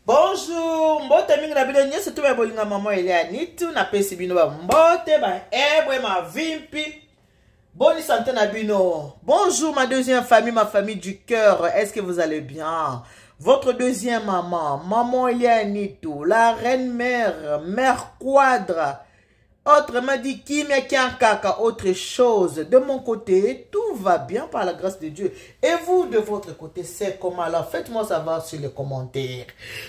Bonjour, mbote mingi na bino nyese tu ba bolinga maman Elianitu na pesi bino ba mbote ba ebwe ma vimpi. Bonne santé na bino. Bonjour ma deuxième famille, ma famille du cœur. Est-ce que vous allez bien? Votre deuxième maman, maman Elianitu, la reine mère, mère quadra. Autrement dit, qui me kaka, autre chose. De mon côté, tout va bien par la grâce de Dieu. Et vous, de votre côté, c'est comment? Alors, faites-moi savoir sur les commentaires.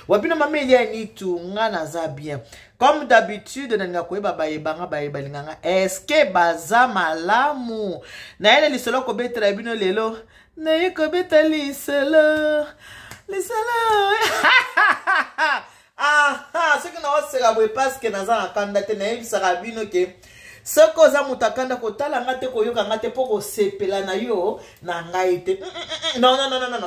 Wapino mama Elianitu, ngana bien. Comme d'habitude, est-ce que baza malamu? Na ele lisolo ko betra bino lelo. Na ye ko beta lisolo. Lisolo. Ce que nous avons parce que nous avons candidaté na bino ke ce que za mutakanda ko tala ngate ko yoka ngate poko sepela na yo na ngaite. Non,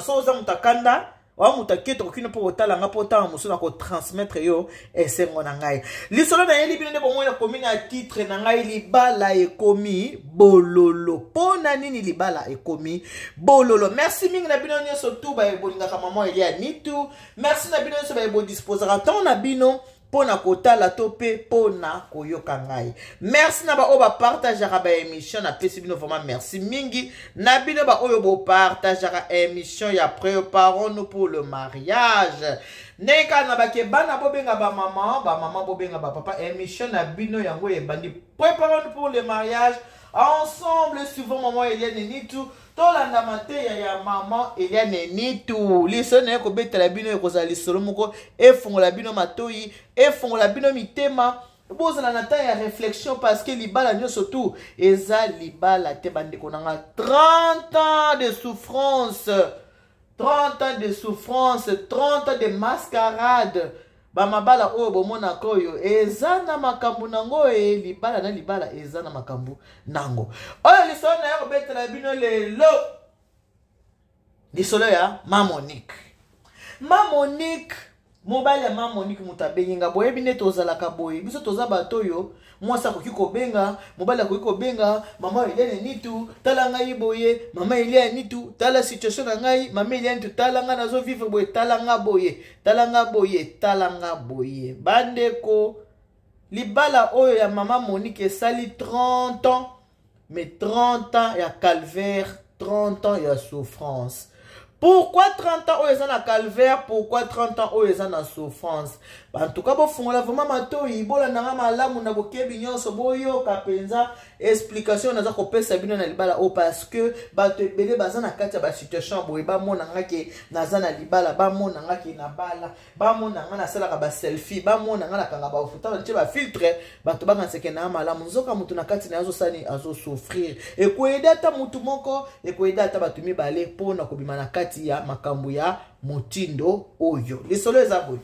so za mutakanda wa mutakete ko kino poko tala ngapo ta musuna ko transmettre yo esengo na ngai. Lisolo na yeli bino ne bomo na commune à titre na ngai libala ekomi bololo. Pona nini libala ekomi bololo. Merci mingi na bino nyoso tu ba ebolinga ka maman Elianitu. Merci na bino nyoso ba ebo disposera ton na bino pona kotala tope pona koyoka ngai. Merci na ba oba partager ba émission na pesi bino vraiment merci mingi na bino ba oyo bo partager émission ya préparons-nous pour le mariage. Neka na ba ke bana bobenga ba maman bobenga ba papa émission na bino yango e bandi préparons-nous pour le mariage ensemble suivant maman Elianitu. Tolanda mateya ya maman Elianitu. Lisone ko betela bino ekozala lisolo moko efongola bino matoyi efongola bino mitema. Bozala na temps ya réflexion parce que libala nyoso tout eza libala te bandeko nanga 30 ans de souffrance. 30 ans de souffrance, 30 ans de mascarade. Bamabala oyo bomona koyo eza na makambu nango libala na libala eza na makambu nango. Oyo lisolo na yo betela bino lelo. Lisolo ya Mamonique. Mamonique mobile ya Mamonique mutabenga boye bine tozalaka boye. Biso toza bato yo mwasa koki ko benga, mobile koki ko benga, mama Elianitu tala ngai boye, mama Elianitu tala situation na ngai, mama Elianitu tala nga nazo vivre boye, tala nga boye, tala nga boye, tala nga boye. Bandeko libala oyo ya mama Monique sali 30 ans, mais 30 ans ya calvaire, 30 ans ya souffrance. Pourquoi 30 ans oyo eza na calvaire? Pourquoi 30 ans oyo eza na souffrance? En tout cas, bofungola vraiment matoyi bola nanga malamu na bokebi nyonso boyo kapenza explication naza kopesa bino na libala o parce que bato ebele baza na kati ya ba situation boye ba mona ngake naza na libala ba mona ngake na bala ba mona ngana sala ka ba selfie ba mona ngana kanga ba futa nche ba filtre bato ba kanseke na malamu nzoka mutu na kati na azo sani azo souffrir e ko edata mutu moko e ko edata bato mibale pona ko bima na kati ya makambu ya mutindo oyo lisolo eza boye.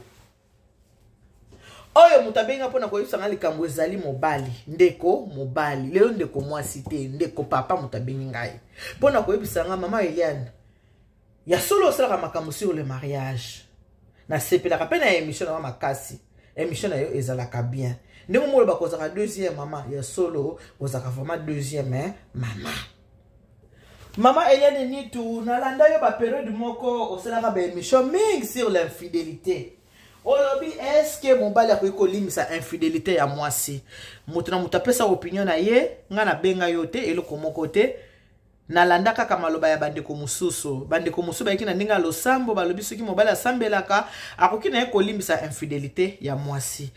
Oyo mutabenga pona ko yusanga likambo ezali mobali ndeko mobali leo ndeko mwasi te ndeko papa mutabengi ngai pona ko yebisanga mama Eliane ya solo sala makambo sur le mariage na sepela ka pena émission na makasi émission na yo ezalaka bien ndeko molo bakozaka deuxième mama ya solo ozaka vraiment deuxième mama Elianitu nalanda yo ba période moko osalaka ba émission mingi sur l'infidélité. Olobi est-ce que mon bali akoki kolimisa infidélité ya mwasi? Mutu na mutu apesa opinion na ye nga na benga yo te eloko moko te nalanda kaka maloba ya bandeko mususu bayaki na ndinga losambo balobi soki mobali asambelaka akoki na ye kolimbisa infidélité ya mwasi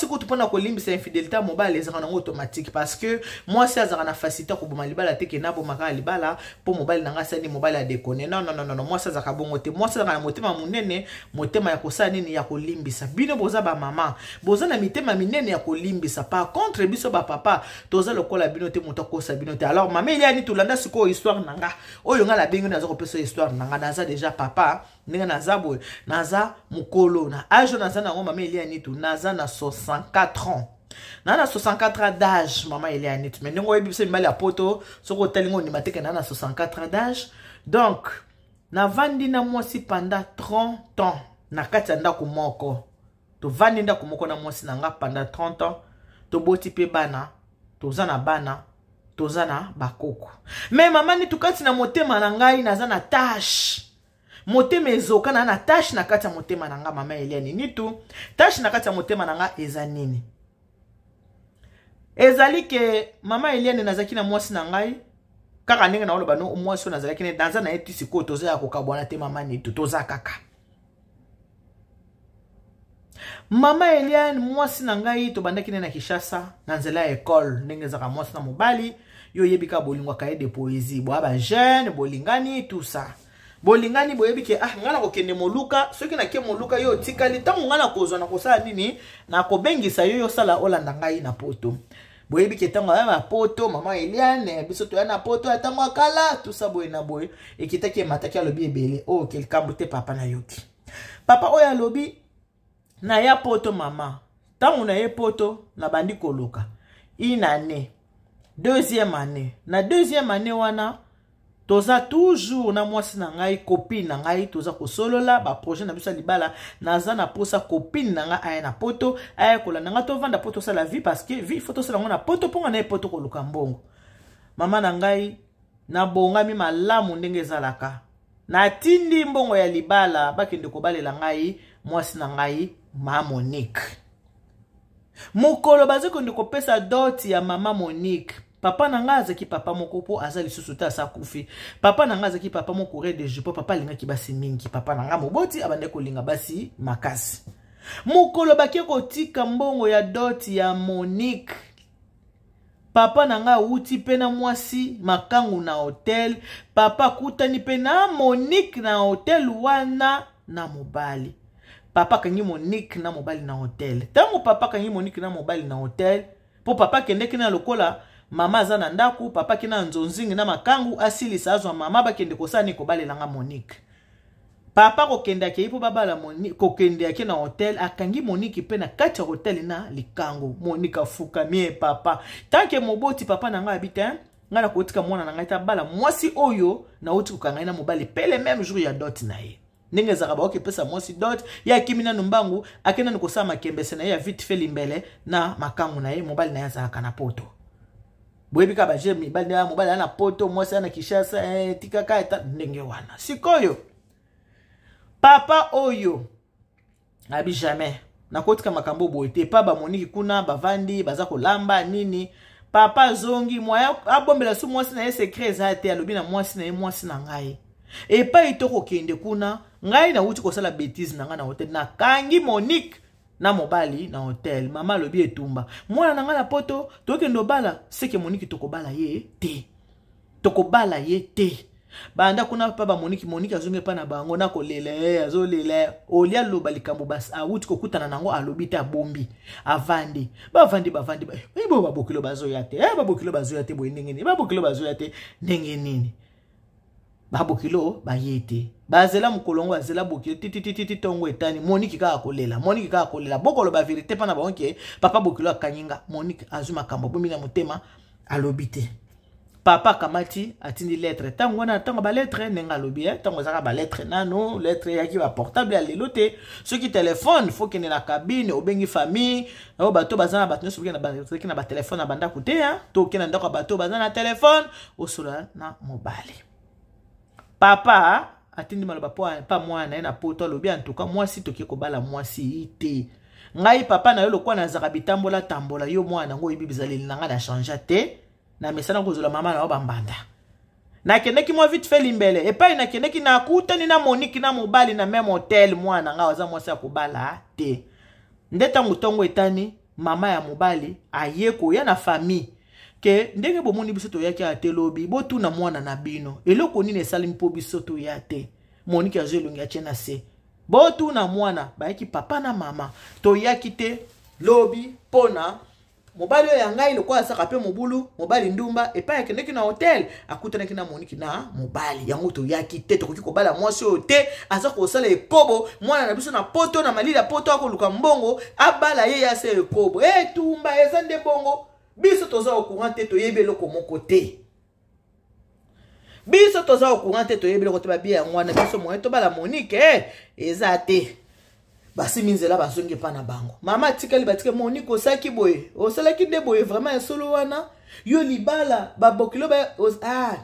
kutu mpona kolimbisa infidélité ya mobali ezaka nango automatique parce que mwasi azaka na facilité koboma libala te ke nabomaka libala mpo mobali nanga asali mobali adekone non mwasi azaka bongo te mwasi azaka na motema munene motema ya kosala nini ya kolimbisa bino boza bamama boza na mitema minene ya kolimbisa par contre biso bapapa toza lokola bino te moto akosa bino te alors mama Elianitu landa siko histoire nanga oyo nga la bengi nazo kopesa histoire nanga naza déjà papa ndenge naza boye naza mukolo na âge naza na mama Elianitu naza na 64 ans na 64 ans d'âge mama Elianitu mais ndenge oyebisa mbali ya poto soko talingo ni mateke na 64 ans d'âge donc na vandi na mwasi pendant 30 ans na kati ndako moko to vandi ndako moko na mwasi nanga pendant 30 ans to boti pe bana toza na bana tozana bakoko mais mama ni tukati na motema na ngai naza na tâche motema ezoka na tâche na kati ya motema na nga mama Eliane nini tu tâche na kati ya motema na nga eza nini ezali ke mama Eliane nazaki na mwasi na ngai kaka ndenge na oloba no mwasi nazalaki ne danza na eti siko toza ya kokabwana te mama ni tu toza kaka mama Eliane mwasi na ngai to bandaki na Kinshasa na nzela ya école ndenge zaka mwasi na mobali yo yebika bolingwa kaye de poésie bo ba jeune bolingani tout ça bolingani boyebi ke ngana kokende moluka soki na ke moluka yo tikali tango ngana kozwa na kosala nini na kobengisa yo sala olanda ngai na poto boyebi ke tango ya poto mama Eliane biso to ya na poto tango akala tout ça boye na boye ekitaki mataki alobi ebele o quelqu'un bote papa na yoki papa oya lobi na ya poto mama tango na ye poto na bandi koluka une année deuxième année na deuxième année wana toza toujours na mwasi na ngai copine na ngai toza kosolola ba projet na biso libala naza na posa copine na ngai aya na poto aya kolanda nga to vanda poto sala vie parce que vie photo sala ngona poto ponga na poto koluka mbongo mama na ngai na bongami malamu ndenge ezalaka na tindi mbongo ya libala bakende kobalela ngai mwasi na ngai ma Monique mukolo baze konde kopesa doti ya mama Monique papa nanga azaki papa moko po azali susuta asa kufi papa nanga azaki papa moko re de jupo papa linga ki basi mingi papa nanga moboti abande kolinga basi makasi mukolo bakie kotika mbongo ya doti ya Monique papa nanga uti pena mwasi makangu na hotel papa kutani pena Monique na hotel wana na mobali papa kangi Monique na mobali na hotel tango papa kangi Monique na mobali na hotel po papa kende kina lokola mama za na ndaku papa kina nzonzingi na makangu asili sazwa mama bakende kosani kobalela nga Monique papa kokende ake ipo babala Monique kokende ake na hotel akangi Monique pe na kati ya hotel na likango Monique afuka mie papa tanke moboti papa na nga habita nga na kotika mwana na nga ita bala mwasi oyo na uti kukanga na mobali pele même jour ya dot na ye ndenge zaka ba okipesa mwasi dot ya kimina numbangu akena nikosama kembese na ya vite fait limbele na makangu na ye mobali na ya zaka na poto boyebika ba je mibali ya mobali na poto mwasi na Kinshasa tikaka eta ndenge wana sikoyo papa oyo abi jamais na kotika makambo boyete pa ba Monique kuna bavandi baza kolamba nini papa zongi moya abombela su mwasi na ye secret za te alobi na mwasi na ye mwasi na ngai e pa itoko kende kuna ngai na uti kosala bêtise na nga na hotel na kangi Monique na mobali na hotel mama lobi etumba mwana na nga na poto tokendo bala seke Monique tokobala ye te tokobala ye te banda kuna pa ba Monique azonge pa na bango na kolela azolela olia loba likambo bas awuti kokutana nango alobi ta bombi avandi bavandi bo babokilo bazoya te babokilo bazoya te boye ndenge nini babokilo bazoya te ndenge nini babokilo bayete bazela mukolongo azela bokilo titi tongo etani Monique ka kolela bokolo ba vérité pa na banke papa bokilo akanyinga Monique azuma kambo bombi na motema alobite papa kamati atindi lettre tango na tango ba lettre nenga lobi tango zaka ba lettre nano lettre yaki ba portable ya lelote ceux qui téléphone faut kene na cabine obengi famille o bato bazana bato nso na ba téléphone na banda kutea to kena ndako bato bazana téléphone osula na mobile papa atindi maloba pa mwana na poto lobi en tout cas mwasi toki kobala mwasi ite ngai papa na yo lokwa na zaka bitambola tambola yo mwana ngo ibibizali nanga na changer te na mesana kozola mama na obambanda na kendeki mwa vite fait limbele e pa na kendeki na kutani na Monique na mobali na même hotel mwana nga waza mwasi akobala te ndeta mutongo etani mama ya mobali ayeko ya na famille ke ndenge bomoni biso to yaki atelobi botu na mwana na bino eloko nini esali mpo biso to yate Monique azelongi achena se botu na mwana bayaki papa na mama to yaki te lobi pona mobali ya ngai lokwa asaka pe mobulu mobali ndumba epa ya kendeki na hotel akutana kina Monique na mobali yango to yaki te tokoki kobala mwasi oyo te aza kosala ekobo mwana na biso na poto na malila poto akoluka mbongo abala ye ya se ekobo tumba eza nde bongo biso toza okurant te toyebi eloko moko te biso toza okurant te toyebi eloko te babi ya mwana biso moye tobala Monique eza te basi minzela bazonge pa na bango mama tikali batike Monique osaki boye osalaki de boye vraiment solo wana yo libala babokilo ba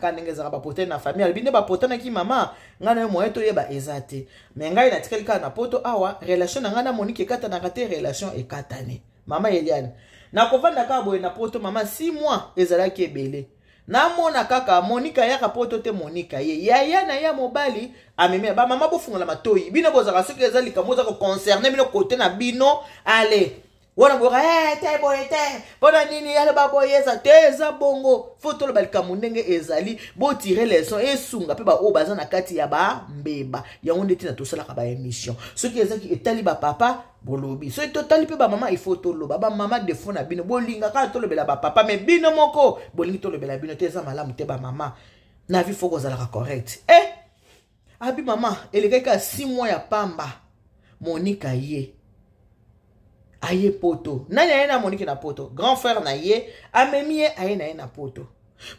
kanengeza ba pote na famille binde ba pote na ki mama ngana yo moyeto yeba ezate mais ngai na tikali ka na poto awa relation na ngana Monique ekata na kate relation ekatane mama Eliane na kovanda ka boye na poto mama 6 mois ezalaki ebele na mona kaka Monique yaka poto te Monique ye yaya na ya mobali ameme ba mama bofungola matoyi bino bozaka soki ezali kamoza ko concerner bino côté na bino allez wana boka te boye te bona nini yale baboye eza te eza bongo foto lo balika munenge ezali bo tirer leçon esunga pe ba o baza na kati ya ba mbeba yango ndeti na tosala ka ba émission soki ezaki etali ba papa bolobi so totali pe ba mama il faut toloba ba mama defo na bino bolinga ka tolobela ba papa mais bino moko bolingi tolobela bino te eza malamu te ba mama na vie faut kozala ka correct abi mama elekaka 6 mois ya pamba Monique ye aye poto nani aye na Monique na poto grand frère na ye amemi ye aye na ye na poto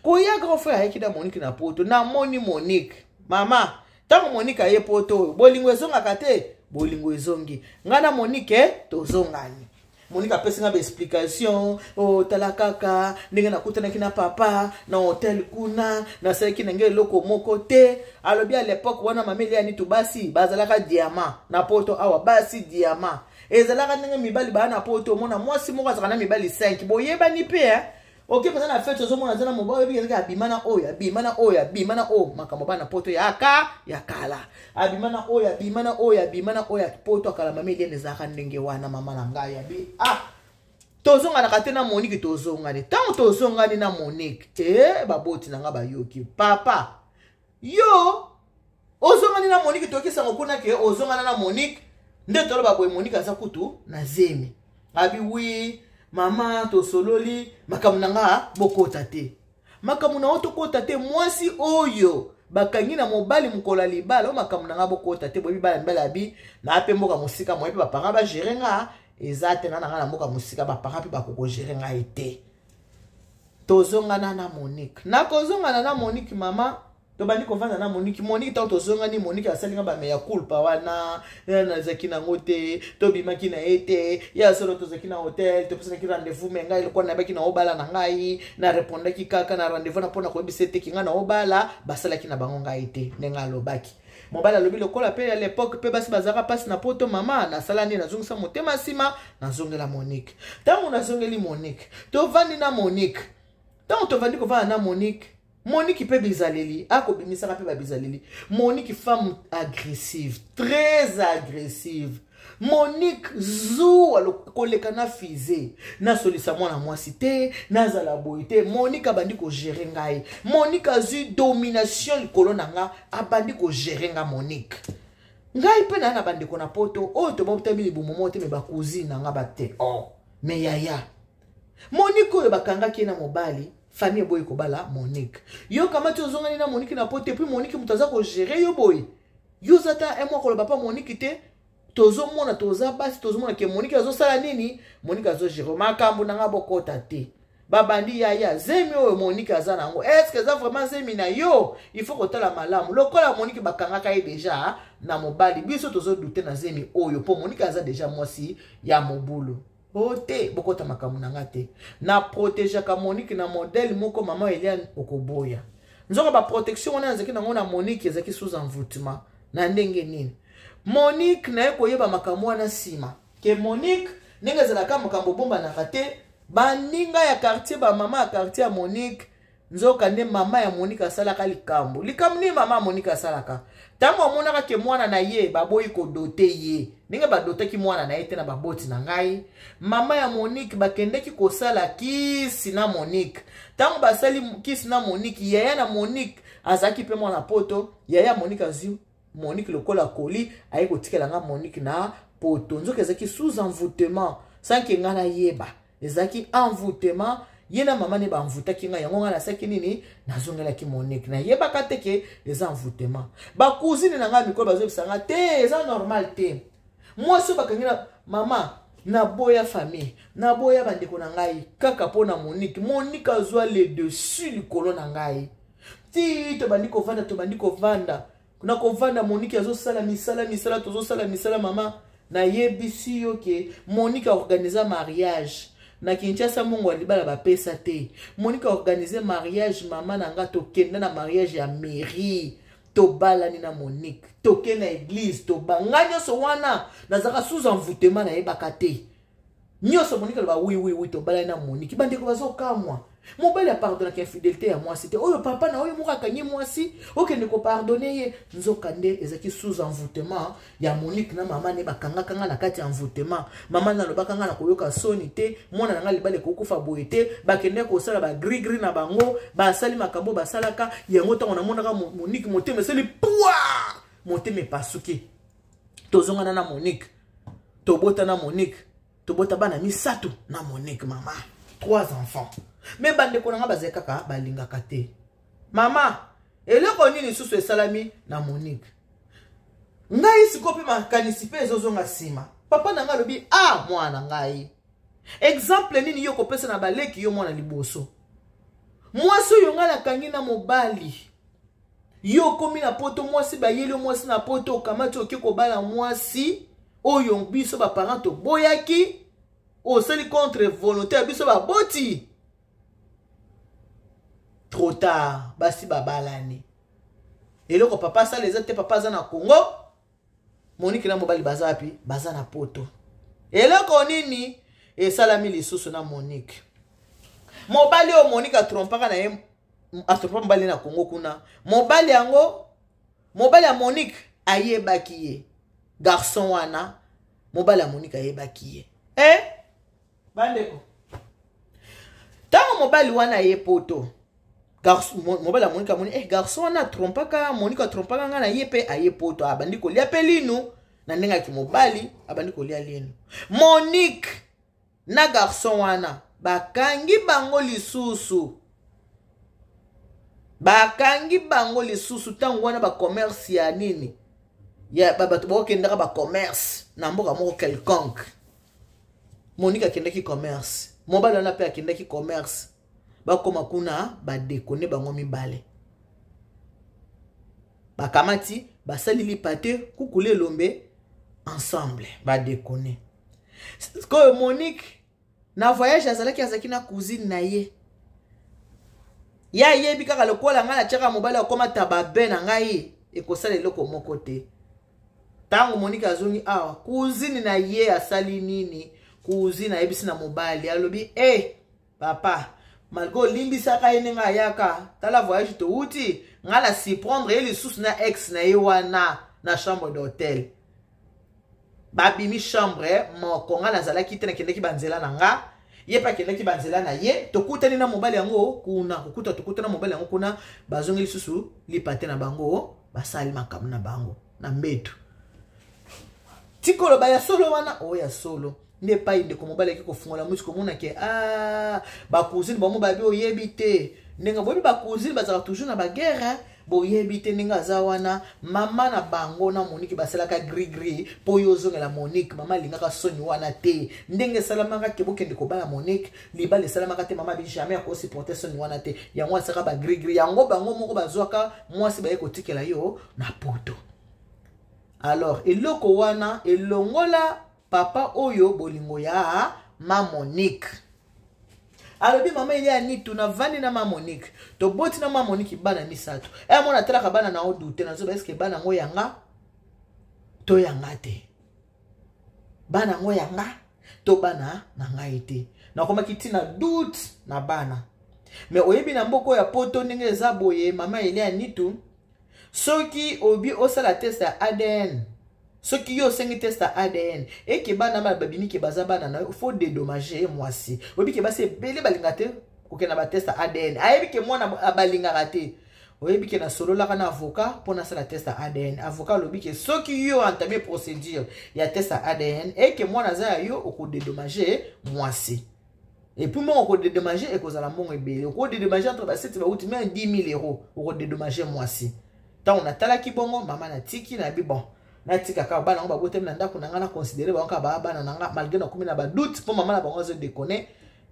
ko ya grand frère aye kida Monique na poto na moni Monique mama tango Monique aye poto bolingo ezonga kate bolingo ezongi ngana Monique tozongani Monique apesi nga ba explication tala kaka ndenge na kutana kina papa na hotel kuna na seki nenge loko moko te alobi à l'époque wana mameli ya nitu basi bazalaka diamant na poto awa basi diamant ezalaka ndenge mibali ba na poto mona mwasi moko azaka na mibali 5 boyeba ni pe ok pesa na fete zo mona zana mobile bi ezaka abimana o makambo ba na poto ya kala abimana oya poto akala mameli ezaka ndenge wana mama na ngai ya bi tozonga na katena Monique tozonga ni tango tozonga ni na Monique baboti na nga ba yoki papa yo ozonga ni na Monique tokisa ngokuna ke ozonga na Monique nde tolo ba boy Monique aza kutu na zemi abi wi mama to sololi makamu nga bokota te makamu na oto kota te mwasi oyo bakangi na mobali mukola libala makamu nga bokota te bobi bala mbala bi na ape mboka musika mo epe ba parents ba gérer nga ezate na mboka musika ba parents pe ba ko gérer nga ete tozonga na Monique na kozonga na Monique mama to bandi kovanda na Monique ta tozonga ni Monique asalinga ba meya culpa wana na zakina ngote to bimaki na ete ya solo to zakina hotel to pesa ki rendez-vous menga ilikuwa na baki na obala na ngai na répondre ki kaka na rendez-vous na pona ko bisete kinga na obala basala ki na bango ngai ete nenga lobaki mobala lobi lokola pe à l'époque pe basi bazaka passe na poto mama na sala ni na zongisa motema sima na zongela Monique tango na zongeli Monique to vandi na Monique tango to vandi ko vanda na Monique peut bizaleli, akobimisa pe ba bizaleli. Monique femme agressive, très agressive. Monique zou koleka na fize, na solisa mwana mwasi te, na zala boite. Monique abandi ko gérer ngai. Monique azu domination likolo na nga, abandi ko gérer nga Monique. Ngai pe na bandi ko na poto, to ba utabili bumomo te me ba cousine nga ba te. Mais yaya. Monique oyo bakanga ki na mobali. Famille boy ko bala Monique yo kama tu ozonga ni na Monique na pote puis Monique mutaza ko gérer yo boy yo zata moi ko papa Monique te tozo mona toza basi tozo mona ke Monique azo sala nini Monique azo gérer makambo na nga bokota te babandi ya zemi oyo Monique azana ngo est-ce que ça vraiment zemi na yo il faut ko tala malamu lokola Monique bakanga kai déjà na mobali biso tozo douter na zemi oyo po Monique aza déjà mwasi ya mobulu te bokota makamu na ngate na protéger ka Monique na modèle moko mama Eliane okoboya nzoka ba protection wana nzaki na ngona Monique ezaki sous envoûtement na ndenge nini Monique na ekoyeba makamu wana sima ke Monique ndenge zala ka makambo bomba na kate baninga ya quartier ba mama ya quartier ya Monique nzoka nde mama ya Monique asalaka likambo ni mama Monique asalaka tango amonaka ke mwana na ye baboyi ko dote ye ninga ba dote ki mwana na ye te na baboti na ngai mama ya Monique bakendeki kosala kisi na Monique tango basali kisi na Monique yaya na Monique azaki pe mwana poto yaya Monique azu Monique lokola koli ayi kotikela nga Monique na poto nzoka ezaki sous envoûtement sans que ngana yeba ezaki envoûtement yena mama ne ba envoûtaki nga yango ngana saki nini nazongela ki Monique na yeba kateke les envoûtements ba cousine na nga mikolo bazo bisanga te eza normal te moi so bakangina mama na boya famille na boya bandeko na ngai kaka pona Monique azwa le dessus likolo na ngai ti to bandiko vanda kuna ko vanda Monique azo sala misala tozo sala misala mama na yebisi yo ke Monique a organisé mariage na Kinshasa mungu alibala ba pesa te. Monique a organisé mariage maman nanga to kenda na mariage ya mairie. To bala ni na Monique. To kena église to banganya so wana nazaka sous envoûtement na yebaka te. Nyoso Monique ba oui to bala ni na Monique. Bande ko bazo kamwa. Mobile a pardonné la fidélité à moi c'était oyo papa na oyo muka kanyi moi si OK ne ko pardonner ye nzokande ezaki sous envoûtement ya Monique na maman ne bakanga kanga na kati envoûtement maman na lobaka nga na koyoka soni te mona na nga libale ko kufa boyete bakende ko sala ba gris na bango ba sali makambo ba salaka yango to na mona ka Monique motema seli poa motema pasuki tozonga na Monique tobota na Monique tobota bana misato na Monique mama 3 enfants. Mais bande konanga bazekaka balingaka te. Mama, eloko nini susu esalami na Monique. Ngai sikopi makanisipe ezozonga sima. Papa nanga lobi mwana ngai. Exemple nini yo kopesa na baleki yo mwana liboso. Mwasi yo ngala kangi na mobali. Yo komi na poto mwasi bayeli mwasi na poto kamati okiko bala mwasi oyo biso ba parents to boyaki o seli contre volonté biso ba boti. Trop tard, basi babalani. Et loko papa ça les autres papa za na Congo. Monique na mobali bazapi, baza na poto. Et loko nini e salami lisusu na Monique. Mobali o Monique a trompaka na ye a trompa mobali na Congo kuna. Mobali yango mobali ya Monique ayebaki ye. Garçon wana mobali ya Monique ayebaki ye. Bandeko. Tango mobali wana ye poto. Garçon mobile la Monique moni garçon wana trompaka Monique a trompaka nga na yepe aye poto abandi ko lia pelinu na ndenga ki mobali abandi ko lia linu Monique na garçon wana bakangi bango lisusu tango wana ba commerce ya nini ya bato bakendaka ba commerce na mboka moko quelconque Monique akendaki commerce mobile wana pe akendaki commerce bakoma kuna badekone bango mibale bakamati basalili pate kukule lombe ensemble badekone ko Monique na voyage azalaki na cousine na ye ya yebi kaka lokola nga na tiaka mobali akoma tababe na ngai ekosala eloko moko te tango Monique azongi cousine na ye asali nini cousine ayebisi na mobali alobi papa malgré limbisaka yenenga ayaka tala voyage to uti ngala si prendre ele sous na ex na yewana na chambre d'hôtel babimi chambre moko ngala zalaki tena kendeki banzela nanga ye pa kendeki banzela na ye tokutani na mobali yango kuna tokuta na mobali yango kuna bazongi lisusu lipate na bango basali makamu na bango na mbetu tikolo baya solo wana oya solo ne pas inde comme bala ki ko fungola musi ko mona ke ba cousine ba mo ba bi oyebite nenga bobi ba cousine ba za toujours na ba guerre bo yebite nenga za wana mama na bango na Monique basalaka gris po yozonga la Monique mama lingaka soni wana te ndenge salamaka ke bokende ko bala Monique libale salamaka te mama bi jamais ko supporter soni wana te yango asaka ba gris yango bango moko bazwaka mwasi ba yeko tikela yo na poto. Alors eloko wana elongola papa oyo bolingo ya ma Monique. Alobi mama ili ya nitu na vani na ma Monique. To boti na ma Monique bana misato. Mona traka bana na odute na zoba eske bana ngo yanga to yanga te. Bana ngo yanga to bana na ngai te. Na koma kitina doute na bana. Me oyebi na mboko ya poto ndenge za boye mama ili ya nitu. Soki obi osala test ya ADN. Ce qui yo sengi test ADN et que bana ma babini ke bazabana na faut dédommager moi si obi ke base bele balingate ko ke na ba test ADN ayebi ke mwana abalinga raté oyebi ke na solo la kana avocat pour na sala test ADN avocat lobi ke ce qui yo entamé procédure ya test ADN et que mwana za yo ko dédommager moi si et puis moi ko dédommager et ko za la mbongo ebele ko dédommager entre ba 7 ba outi même 10 000 euros ko dédommager moi si tant on a talaki bongo mama na tiki na bi bon na tika ka bana ngo babote na ndako na ngana considérer ba nka ba bana nanga malgré na komina ba doute pour mama na bango zo déconner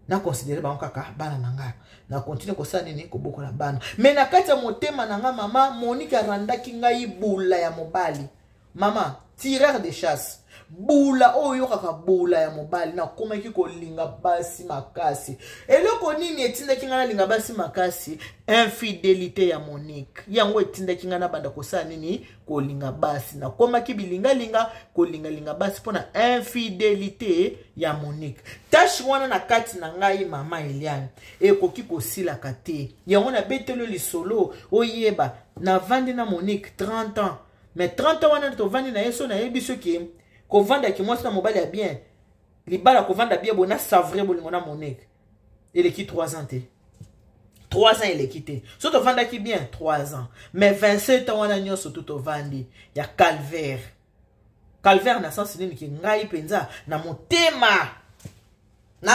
na considérer ba nka ka bana nanga na continuer ko sa nini ko bokola bana mais na kati ya motema nanga mama Monique arandaki ngai bula ya mobali mama tireur de chasse bula oyo kaka bula ya mobali na komaki kolinga basi makasi eloko nini etindaki nga na linga basi makasi infidélité ya Monique yango etindaki nga na banda kosala nini kolinga basi na komaki bilinga kolinga basi pona infidélité ya Monique tashi wana na kati na ngai mama Eliane ekoki kosilaka te yango na betelo lisolo oyeba na vandi na Monique 30 ans mais 30 ans wana to vandi na yeso na yebiso ki ko vanda ki mwasi na mobali ya bien libala ko vanda bien bona savre bolingo na Monique il est qui 3 ans te 3 ans il est quitté so to vanda ki bien 3 ans mais 27 ans wana nyoso to vandi ya calvaire na sens nini ki ngai penza na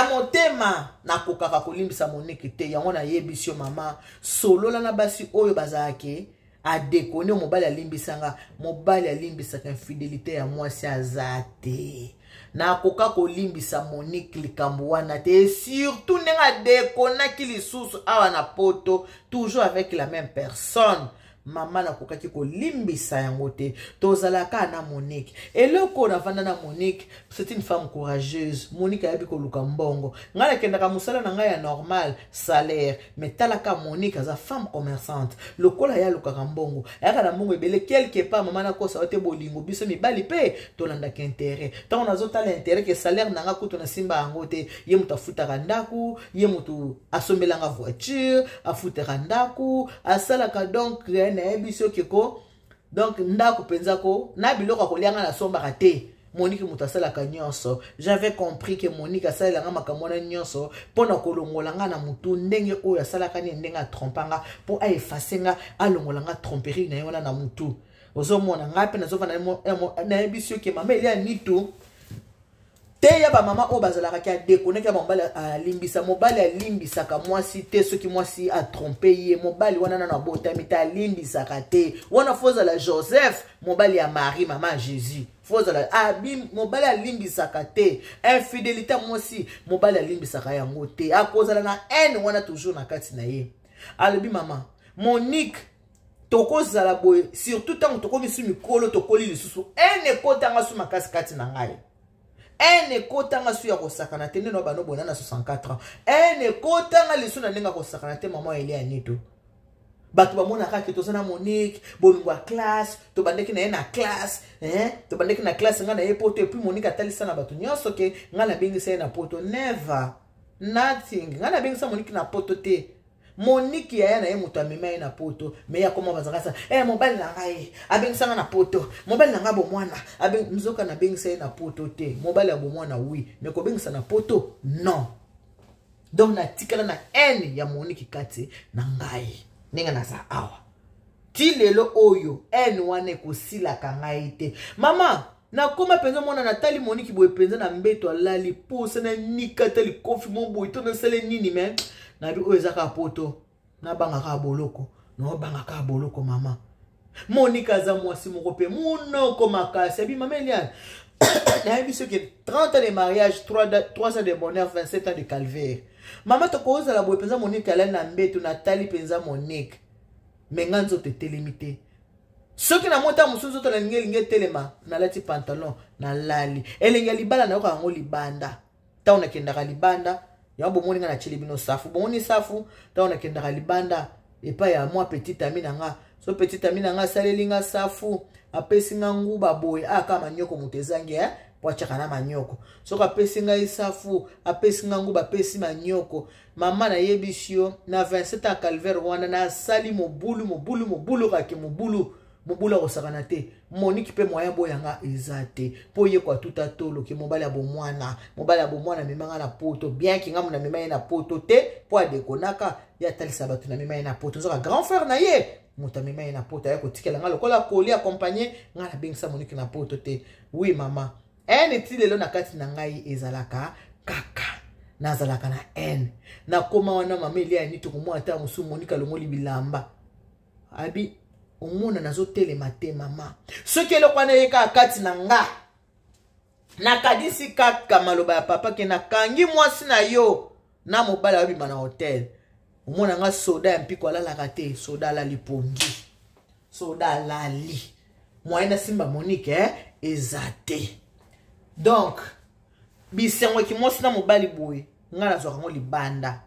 motema na kokaka kolimbisa Monique te yango na yebisio mama solo la na basi oyo bazake a déconner mobali alimbisanga mobali alimbisaka infidélité ya mwasi azate na koka kolimbisa Monique likambo wana te surtout nenga déconner lisusu awa na poto toujours avec la même personne Maman na kokaki ko limbisa yango te tozalaka na Monique eloko na vanda na Monique c'est une femme courageuse Monique ayabi ko luka mbongo ngala kendaka musala na ngai ya normal salaire mais talaka Monique aza femme commerçante lokola ya luka mbongo ayaka na mbongo ebele quelque part maman na kosa ote bolingo biso mibali pe tolanda ka intérêt tant on azota l'intérêt que salaire nanga kuto na simba yango te ye mutu afutaka ndaku ye mutu asombelanga voiture afutaka ndaku asalaka donc na ebiso keko donc ndako penzako na biloko kolianga na somba raté Monique mutasalaka nyonso j'avais compris que Monique asalanga makamona nyonso pona kolongolanga na mutu ndenge oyo asalaka ni ndenga trompanga po a effacenga alongolanga tromperie na yona na mutu ozomona ngape nazova na ebiso ke mama elia nitu te ya ba mama o bazalaka ka déconner ka mobali alimbisa mobali alimbisaka mwasi te soki mwasi a tromper ye mobali wana na bota mita alimbisaka te wana foza la Joseph mobali ya Marie mama Jésus foza la abim mobali alimbisaka te infidélité mwasi mobali alimbisaka yango te akozala na haine wana toujours na kati na ye alobi mama Monique tokozala boy surtout tant tokomisu mikolo tokoli lisusu ene kotanga su makasi kati na ngai ene kotanga su ya kosakana te neno bano bona na 64 ans ene kotanga lisu na ndinga kosakana te mama Elia Nito batu bamona kaka tozana Monique bolingwa classe to bandeki na na classe to bandeki na classe nga na ye poto puis Monique atalisa na batu nyonso ke nga na bingisa na poto never nothing nga na bingisa Monique na poto te Monique ya na ye mutu amema na poto mais ya koma bazakasa mobali na ngai abengisa na poto mobali na nga bo mwana mzoka na bengisa na poto te mobali abo mwana oui mais ko bengisa na poto non donc na tikala na haine ya Monique kati na ngai ninga na sa awa ti lelo oyo haine wane kosila ka ngai te mama na koma penza mona Nathalie Monique boye penza na mbeto alali posa na nikata li kofi mo boye to na sele nini men na bi oyezaka poto na bangaka boloko no bangaka boloko mama Monique aza mwasi moko pe munoko makasi abi mama Eliane na biso ke 30 ans de mariage 3 ans de bonheur 27 ans de calvaire mama to koza la boye penza Monique alali na mbeto Nathalie penza Monique menganzo te telimité soki na mota mususu to na linge telema na lati pantalon na lali elenga libala na yoka ngo libanda ta ona kendaka libanda ya bo moninga na chilibino safu boni safu ta ona kendaka libanda epa ya moi petite amie nanga so petite amie nanga salelinga safu apesi nga nguba boy aka manyoko mutezangi po chaka na manyoko so ka pesi nga isafu apesi nga nguba pesi manyoko mama na yebisio na 27 ans calvaire wana na sali mobulu kaki mobulu osakana te Monique pe moyen boyanga ezate po ye kwa tuta tolo ke mobali abo mwana memanga na poto bien ki ngamu na memanga na poto te po adekonaka ya talisa batu na memanga na poto zoka grand frère na ye muta memanga na poto ya kotikela nga lokola koli accompagner nga na bengisa Monique na poto te oui mama ene ti lelo na kati na ngai ezalaka kaka nazalaka na ene na koma wana mama Elia Nito ko ata musu Monique longoli bilamba abi omona nazo telema te mama soki eloko na yeka kati na nga nakadisi kaka maloba ya papa ke nakangi mwasi na yo na mobali abima na hotel omona nga soda ya mpiko alalaka te soda alali pongi soda alali moyen na simba Monique eza te donc bisengo ki mosi na mobali boye nga nazwaka ngo libanda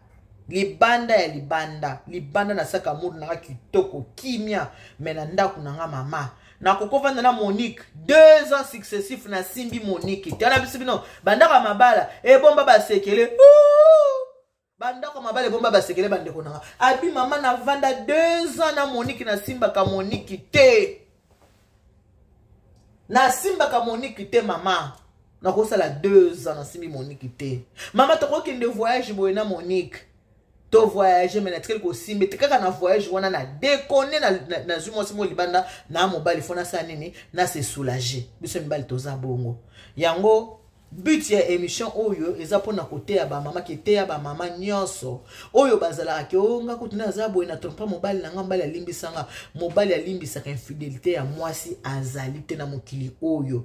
libanda na saka mudu nanga kitoko kimia me na ndako nanga mama na kokovanda na Monique 2 ans successifs na simbi Monique tana bisibino bandaka mabala ebomba basekele bandako mabale bomba basekele bandeko nanga abi mama na vanda 2 ans na Monique na simba ka Monique te na simba ka Monique te mama na kosala 2 ans na simbi Monique te mama to kokende voyage boye na Monique to voyage mais na tkeli ko simbe te kaka na voyage wana na déconner na zumo simo libanda na mobali fona sa nini na se soulager biso mibali toza bongo yango but ya émission oyo eza pona kote ya ba mama kete ya ba mama nyonso oyo bazala ke onga kutuna za boye na trompa mobali na ngambali alimbisanga mobali alimbisaka infidélité ya mwasi azali te na mokili oyo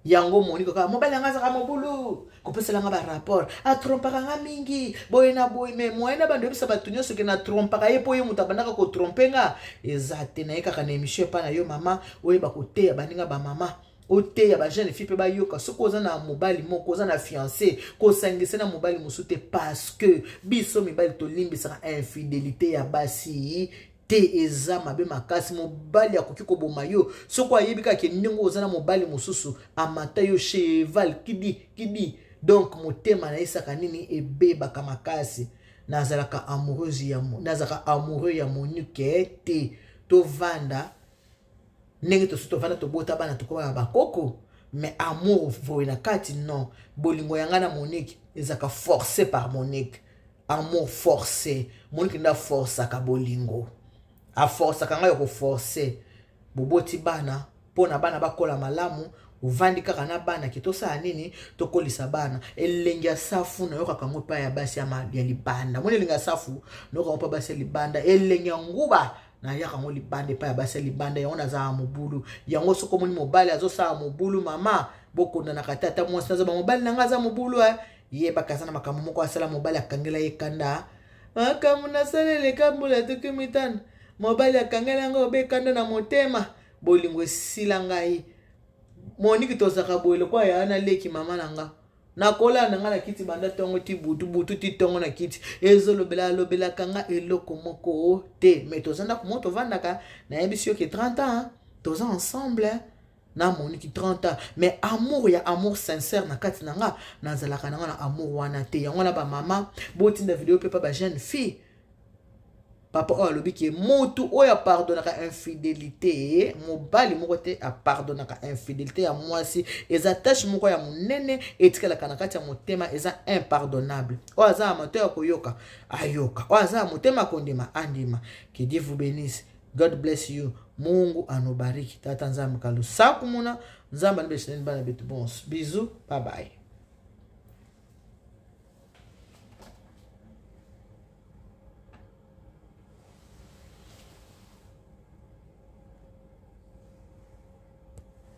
yango Monique ka mobali nga za mobulu kopesela nga ba rapport a trompaka nga mingi boye na boye me moyena bando bisa batunyo soki na trompaka ye po ye mutabandaka ko trompenga ezate na yeka na émission pa na yo mama oye ba kote ya baninga ba mama ote ya ba jeune fille pe ba yoka soko za na mobali moko za na fiancé ko sangisa na mobali musute parce que biso mibali to limbisa infidélité ya basi te eza mabe makasi mobali akoki koboma yo soko ayebika ke ndenge ozana mobali mususu amata yo cheval kidi donc motema na isaka nini ebeba makasi nazalaka amoureuse ya nazaka amoureux ya Monique te to vanda ndenge to suto vanda to bota bana to koba bakoko mais amour voye na kati non bolingo yanga na Monique ezaka forcé par Monique amour forcé Monique nda force ka bolingo a force kanga yoko forcer boboti bana pona bana bakola malamu uvandi kaka na bana kitosa nini tokolisa bana elenga safu na yoka kango pa ya basi ya libanda moni elenga safu no kango pa basi ya libanda elenga nguba na yaka ngo libanda pa ya basi ya libanda yona za mobulu yango soko moni mobali azosa mobulu mama bokonda na katata mwasi na za mobali nanga za mobulu ye bakazana makambo moko asala mobali akangela yekanda akamuna salele kambula tukimitana mobali akangela ngo bekanda na motema bolingo esila ngai Monique tozaka boile kwa ya na leki mama nanga nakola nanga na kiti banda tongo ti butu ti tongo na kiti lobela kanga eloko moko te mais tozanda ko moto vandaka na yebisio ke 30 ans toza ensemble na Monique 30 ans mais amour ya amour sincère na kati nanga nazalaka nanga na amour wana te yango na ba mama botinda vidéo pe pa ba jeune fille papa o alobi ke motu oya pardonnaka infidélité mobali moko te a pardonnaka infidélité ya mwasi eza tâche moko ya munene etikalaka na kati ya motema eza impardonnable o aza amateur ya koyoka ayoka o aza motema kondima andima que Dieu vous bénisse, God bless you, Mungu anobariki tata nzambe kalu sakumuna nzamba nibesheneni bana betu bons bisous bye bye.